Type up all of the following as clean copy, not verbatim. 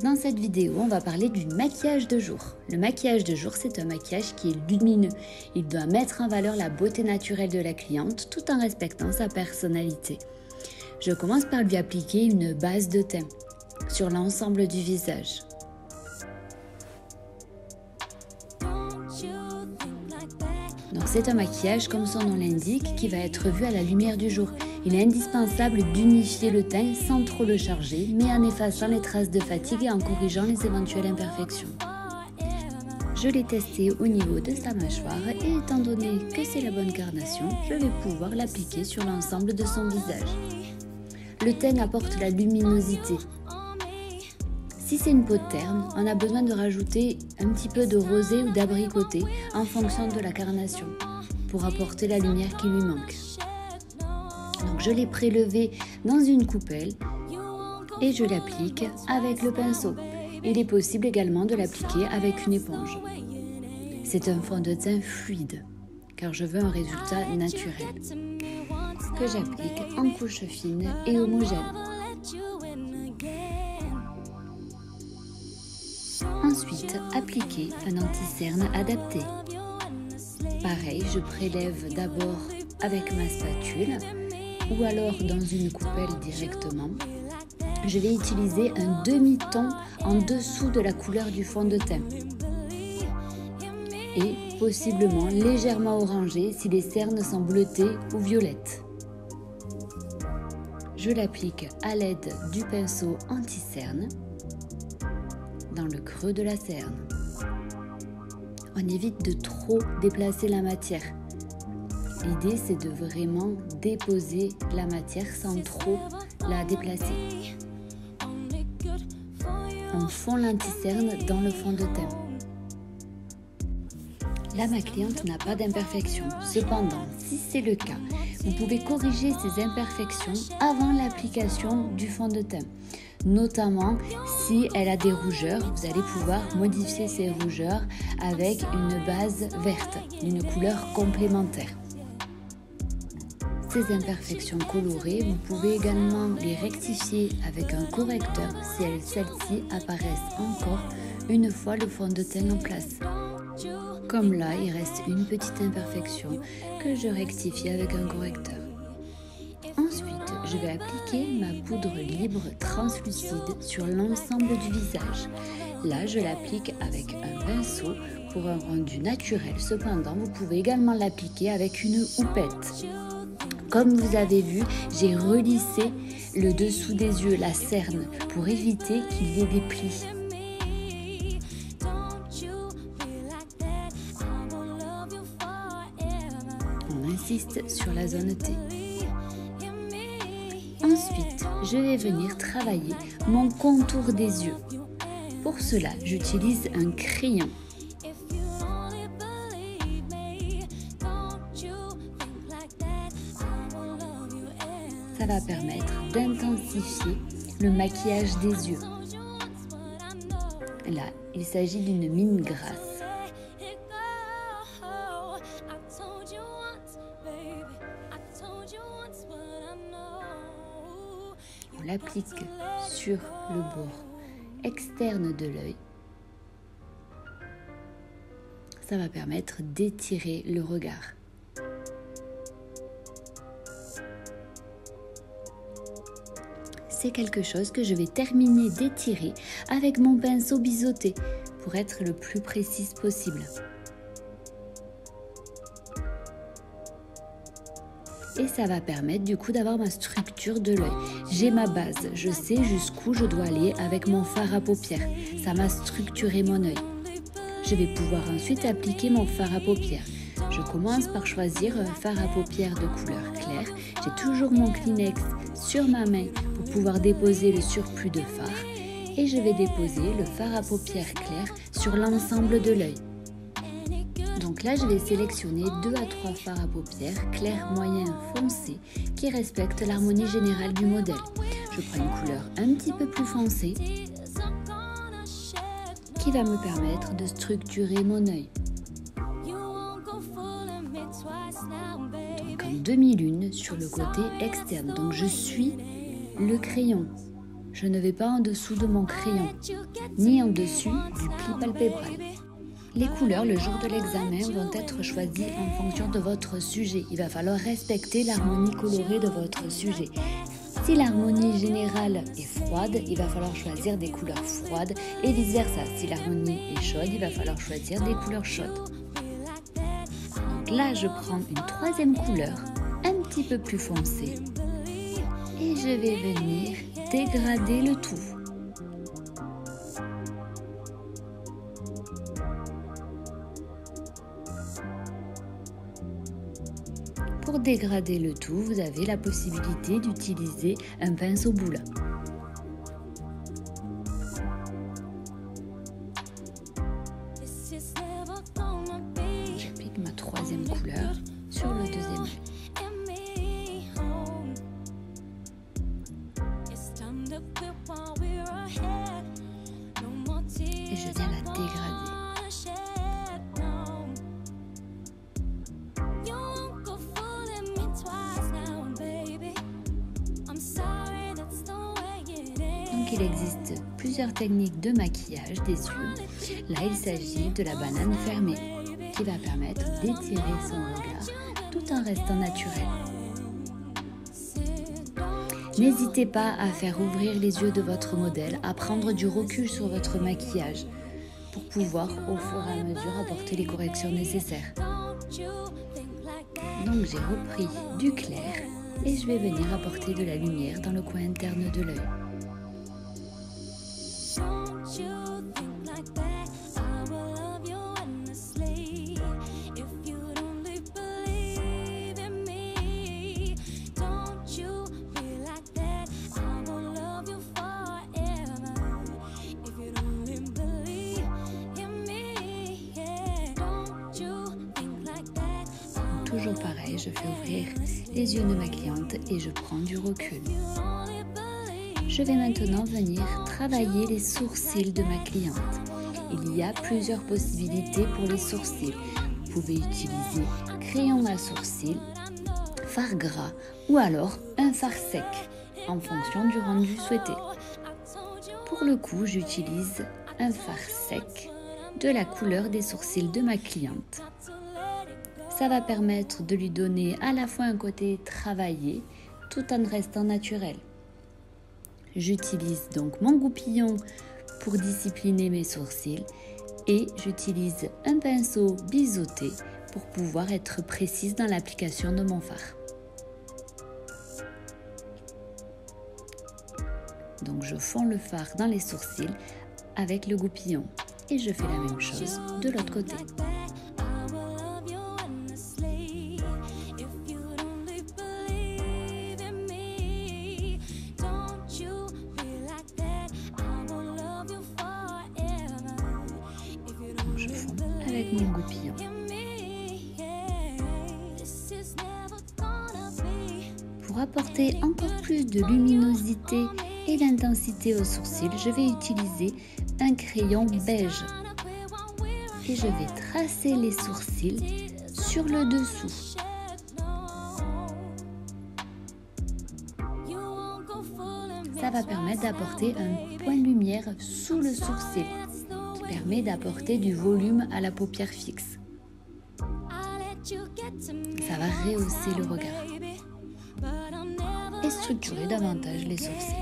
Dans cette vidéo, on va parler du maquillage de jour. Le maquillage de jour, c'est un maquillage qui est lumineux. Il doit mettre en valeur la beauté naturelle de la cliente tout en respectant sa personnalité. Je commence par lui appliquer une base de teint sur l'ensemble du visage. Donc c'est un maquillage, comme son nom l'indique, qui va être vu à la lumière du jour. Il est indispensable d'unifier le teint sans trop le charger, mais en effaçant les traces de fatigue et en corrigeant les éventuelles imperfections. Je l'ai testé au niveau de sa mâchoire et étant donné que c'est la bonne carnation, je vais pouvoir l'appliquer sur l'ensemble de son visage. Le teint apporte la luminosité. Si c'est une peau terne, on a besoin de rajouter un petit peu de rosé ou d'abricoté en fonction de la carnation pour apporter la lumière qui lui manque. Donc je l'ai prélevé dans une coupelle et je l'applique avec le pinceau. Il est possible également de l'appliquer avec une éponge. C'est un fond de teint fluide car je veux un résultat naturel que j'applique en couche fine et homogène. Ensuite, appliquer un anti-cerne adapté. Pareil, je prélève d'abord avec ma spatule ou alors dans une coupelle directement. Je vais utiliser un demi-ton en dessous de la couleur du fond de teint et possiblement légèrement orangé si les cernes sont bleutées ou violettes. Je l'applique à l'aide du pinceau anti-cerne dans le creux de la cerne. On évite de trop déplacer la matière. L'idée, c'est de vraiment déposer la matière sans trop la déplacer. On fond l'anti-cerne dans le fond de teint. Là, ma cliente n'a pas d'imperfection. Cependant, si c'est le cas, vous pouvez corriger ces imperfections avant l'application du fond de teint. Notamment, si elle a des rougeurs, vous allez pouvoir modifier ces rougeurs avec une base verte, d'une couleur complémentaire. Ces imperfections colorées, vous pouvez également les rectifier avec un correcteur si celles-ci apparaissent encore une fois le fond de teint en place. Comme là, il reste une petite imperfection que je rectifie avec un correcteur. Ensuite, je vais appliquer ma poudre libre translucide sur l'ensemble du visage. Là, je l'applique avec un pinceau pour un rendu naturel. Cependant, vous pouvez également l'appliquer avec une houppette. Comme vous avez vu, j'ai relissé le dessous des yeux, la cerne, pour éviter qu'il y ait des plis. On insiste sur la zone T. Ensuite, je vais venir travailler mon contour des yeux. Pour cela, j'utilise un crayon. Ça va permettre d'intensifier le maquillage des yeux. Là, il s'agit d'une mine grasse. On l'applique sur le bord externe de l'œil. Ça va permettre d'étirer le regard. C'est quelque chose que je vais terminer d'étirer avec mon pinceau biseauté pour être le plus précise possible. Et ça va permettre du coup d'avoir ma structure de l'œil. J'ai ma base, je sais jusqu'où je dois aller avec mon fard à paupières. Ça m'a structuré mon œil. Je vais pouvoir ensuite appliquer mon fard à paupières. Je commence par choisir un fard à paupières de couleur claire. J'ai toujours mon Kleenex sur ma main pour pouvoir déposer le surplus de fard. Et je vais déposer le fard à paupières clair sur l'ensemble de l'œil. Donc là, je vais sélectionner 2 à 3 fards à paupières clair, moyen, foncé qui respectent l'harmonie générale du modèle. Je prends une couleur un petit peu plus foncée qui va me permettre de structurer mon œil. Donc en demi-lune sur le côté externe. Donc je suis le crayon. Je ne vais pas en dessous de mon crayon, ni en dessus du pli palpébral. Les couleurs le jour de l'examen vont être choisies en fonction de votre sujet. Il va falloir respecter l'harmonie colorée de votre sujet. Si l'harmonie générale est froide, il va falloir choisir des couleurs froides et vice versa. Si l'harmonie est chaude, il va falloir choisir des couleurs chaudes. Donc là, je prends une troisième couleur, un petit peu plus foncée, et je vais venir dégrader le tout. Pour dégrader le tout, vous avez la possibilité d'utiliser un pinceau boule. J'applique ma troisième couleur sur le deuxième œil. Et je viens la dégrader. Donc il existe plusieurs techniques de maquillage des yeux. Là, il s'agit de la banane fermée, qui va permettre d'étirer son regard tout en restant naturel. N'hésitez pas à faire ouvrir les yeux de votre modèle, à prendre du recul sur votre maquillage pour pouvoir au fur et à mesure apporter les corrections nécessaires. Donc j'ai repris du clair et je vais venir apporter de la lumière dans le coin interne de l'œil. Toujours pareil, je fais ouvrir les yeux de ma cliente et je prends du recul. Je vais maintenant venir travailler les sourcils de ma cliente. Il y a plusieurs possibilités pour les sourcils. Vous pouvez utiliser crayon à sourcils, fard gras ou alors un fard sec en fonction du rendu souhaité. Pour le coup, j'utilise un fard sec de la couleur des sourcils de ma cliente. Ça va permettre de lui donner à la fois un côté travaillé tout en restant naturel. J'utilise donc mon goupillon pour discipliner mes sourcils et j'utilise un pinceau biseauté pour pouvoir être précise dans l'application de mon fard. Donc je fonds le fard dans les sourcils avec le goupillon et je fais la même chose de l'autre côté. Je fonds avec mon goupillon. Pour apporter encore plus de luminosité et d'intensité aux sourcils, je vais utiliser un crayon beige et je vais tracer les sourcils sur le dessous. Ça va permettre d'apporter un point de lumière sous le sourcil qui permet d'apporter du volume à la paupière fixe. Ça va rehausser le regard et structurer davantage les sourcils.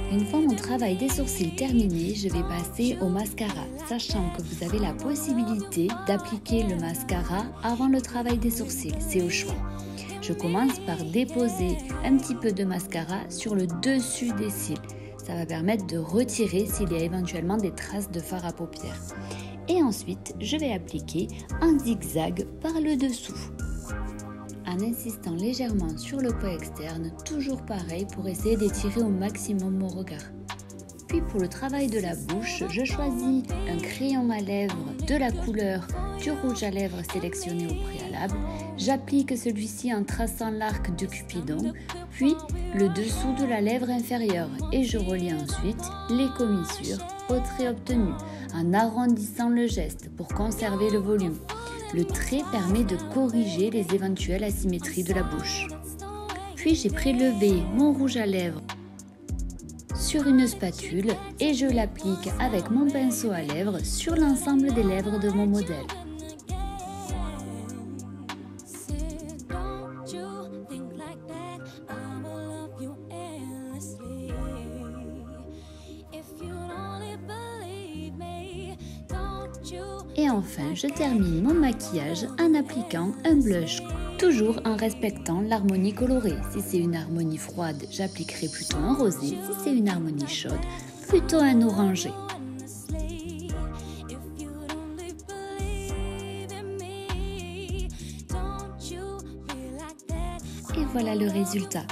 Une fois mon travail des sourcils terminé, je vais passer au mascara, sachant que vous avez la possibilité d'appliquer le mascara avant le travail des sourcils, c'est au choix. Je commence par déposer un petit peu de mascara sur le dessus des cils. Ça va permettre de retirer s'il y a éventuellement des traces de fard à paupières. Et ensuite, je vais appliquer en zigzag par le dessous, en insistant légèrement sur le coin externe, toujours pareil pour essayer d'étirer au maximum mon regard. Puis pour le travail de la bouche, je choisis un crayon à lèvres de la couleur du rouge à lèvres sélectionné au préalable. J'applique celui-ci en traçant l'arc de Cupidon, puis le dessous de la lèvre inférieure et je relie ensuite les commissures au trait obtenu, en arrondissant le geste pour conserver le volume. Le trait permet de corriger les éventuelles asymétries de la bouche. Puis j'ai prélevé mon rouge à lèvres sur une spatule et je l'applique avec mon pinceau à lèvres sur l'ensemble des lèvres de mon modèle. Et enfin, je termine mon maquillage en appliquant un blush, toujours en respectant l'harmonie colorée. Si c'est une harmonie froide, j'appliquerai plutôt un rosé. Si c'est une harmonie chaude, plutôt un orangé. Et voilà le résultat.